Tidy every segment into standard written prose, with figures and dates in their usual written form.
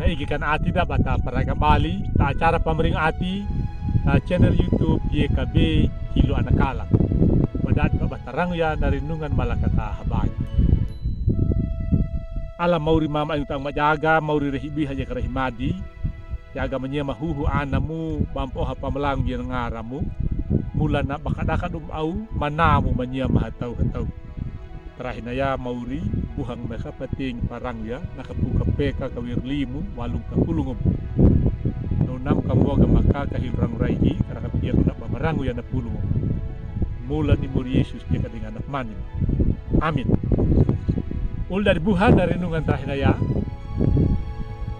igikan ati da bata paraga Bali ta acara pamering ati ta channel YouTube YKB Hilo Anakala badat batarang ya narinungan malakata habay alam mauri mama ayun tang majaga mauri rehibi haja karahimadi jaga manya mahuhu anamu bampo hapamalang yang ngaramu mula na bakadaka au manamu manya mahatau hatau terakhir ya mauri buhang nakapating parang ya nakabuka peka kawirlimu walung kapulungum nunam kamuaga maka kahilrang raigi karena kapiang na pamarangu ya napulungum mula ni muri Yesus dia kading anak manim amin ul dari buhan dari renungan terakhir ya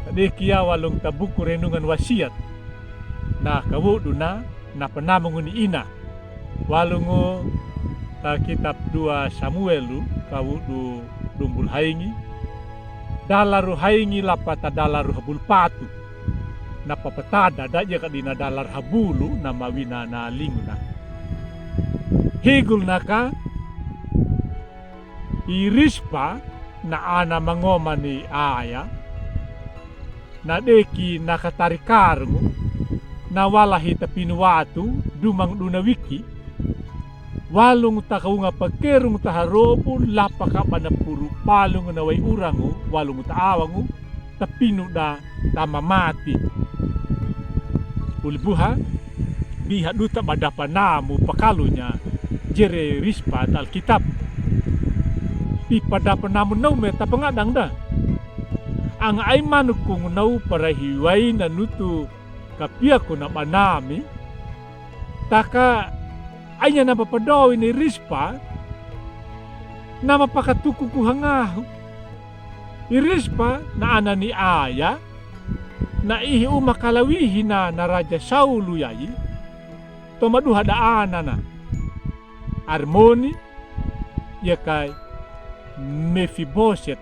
tadi kia walung tabuku renungan wasiat na kawudu na panamong ni ina walungo ta kitab 2 Samuelu kawudu dumbul haingi dalaru haingi lapata dalaru habul patu na papatada daja kadina dalar habulu na mawina na linguna higul naka irispa na ana mangoma ni aya na deki nakatarikarmu na walahi tapinuatu dumang dunawiki walung takaunga pagkerung taharopo lapaka panapuru palung naway urangu walung taawangu tapinu da tamamati ulbuha biha duta badapanamu pakalunya jere rispa alkitab ipadapanamu naume tapangadang da ang ay manukung nau para hiway na nutu kapia ko na manami taka anya na papadaw ni Rispa na mapakatuku ko hangaho irispa na ana ni Aya na ihi umakalawihi na Raja Saulu yayi tomaduha daana na Armoni ya kay Mephibosheth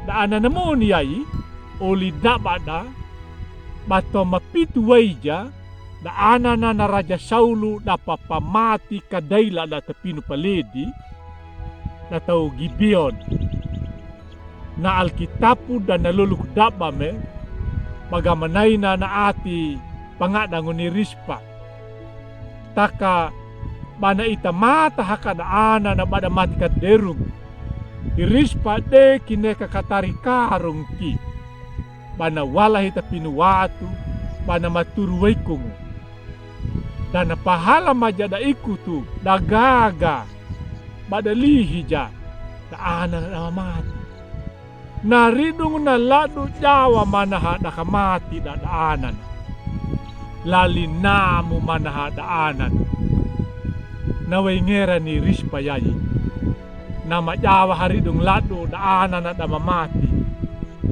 daana na mo ni yayi oli dabada bato mapitu waija da anana na Raja Saulu da papamati kadaila da tapinu paledi na tau Gibeon na alkitapu da naluluk dabame magamanay na ati pangadango ni Rispa taka bana itamata haka da ana na bada mati kaderung di Rispa de kineka katarikarong ki bana walahi tapinuatu bana maturuway kungu dan pahala maja da ikutu dagaga badalihi ja da ana na mati naridung na ladu jawa manaha da kamati da daanan lalinamu manaha daanan naway ngera ni Rispa yayi na majawa haridung ladu daanan da mamati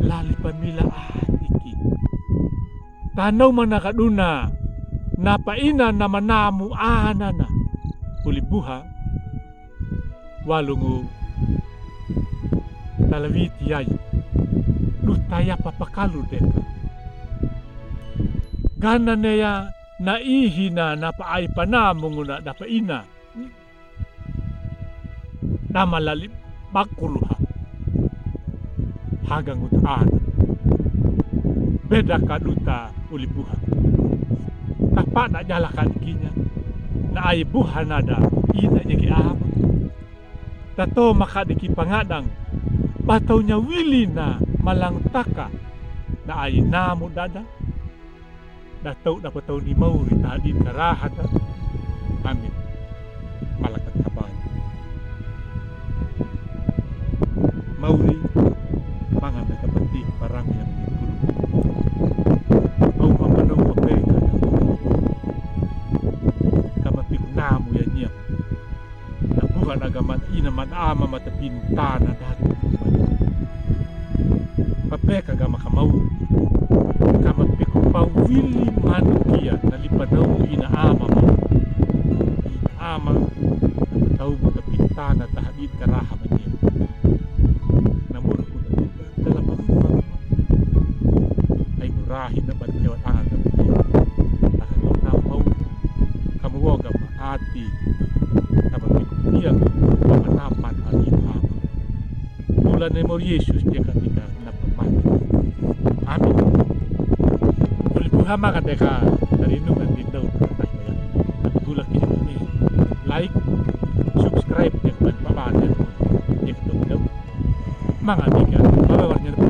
lali pamila atiki tanaw manakaduna napaina na manamu anana ulibuha walungu talawiti yay lutaya papakalu deka gana neya naihina napaay panamungu na napaina na malalim bakuluha hagang utaan beda kaduta ulibuha tapa na jalakan kinya na ay buhan nada ina niya kiama tato makadiki pangadang bataw niya wili na malangtaka na ay namo dada dataw na pataw ni Mauri tahadin karahada amin malakat kabahan Mauri mga nagkapatik parang yang ditulog au mamanaw mapega kamapik namo yan niya nabuhan agaman inaman ama matapintana dati papeka gama kamaw kamapik pawili manukia nalipanaw inaama mo inaama napataw matapintana tahadin karahaman niya rahin na banjawat agam nakakitaw kamuwagam ati kapagpipiyag pamanapan alipama mula ni Mor Yesus dia ketika Amin. Boleh buha makan deka dari nungan di daun katay na yan. At gulak kinyo kami. Like, subscribe, yan man pamaan yan. Yan daw. Mga amiga, mabawar niyo na po